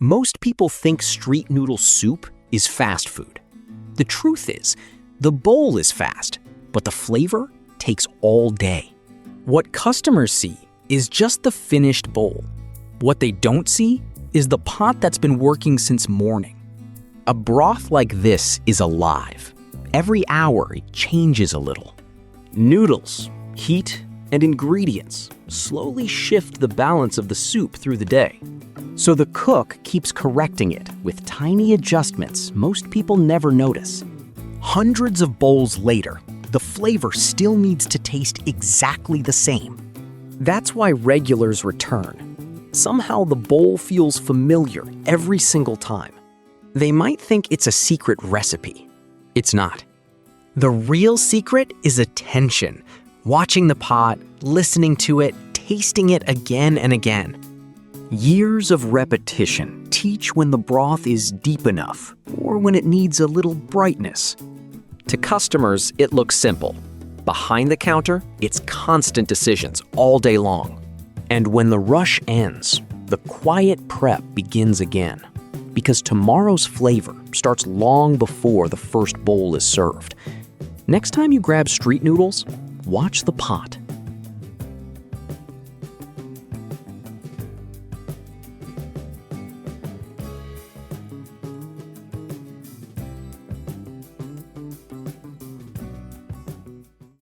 Most people think street noodle soup is fast food. The truth is, the bowl is fast, but the flavor takes all day. What customers see is just the finished bowl. What they don't see is the pot that's been working since morning. A broth like this is alive. Every hour it changes a little. Noodles, heat, and ingredients slowly shift the balance of the soup through the day. So the cook keeps correcting it with tiny adjustments most people never notice. Hundreds of bowls later, the flavor still needs to taste exactly the same. That's why regulars return. Somehow the bowl feels familiar every single time. They might think it's a secret recipe. It's not. The real secret is attention. Watching the pot, listening to it, tasting it again and again. Years of repetition teach when the broth is deep enough or when it needs a little brightness. To customers, it looks simple. Behind the counter, it's constant decisions all day long. And when the rush ends, the quiet prep begins again. Because tomorrow's flavor starts long before the first bowl is served. Next time you grab street noodles, watch the pot.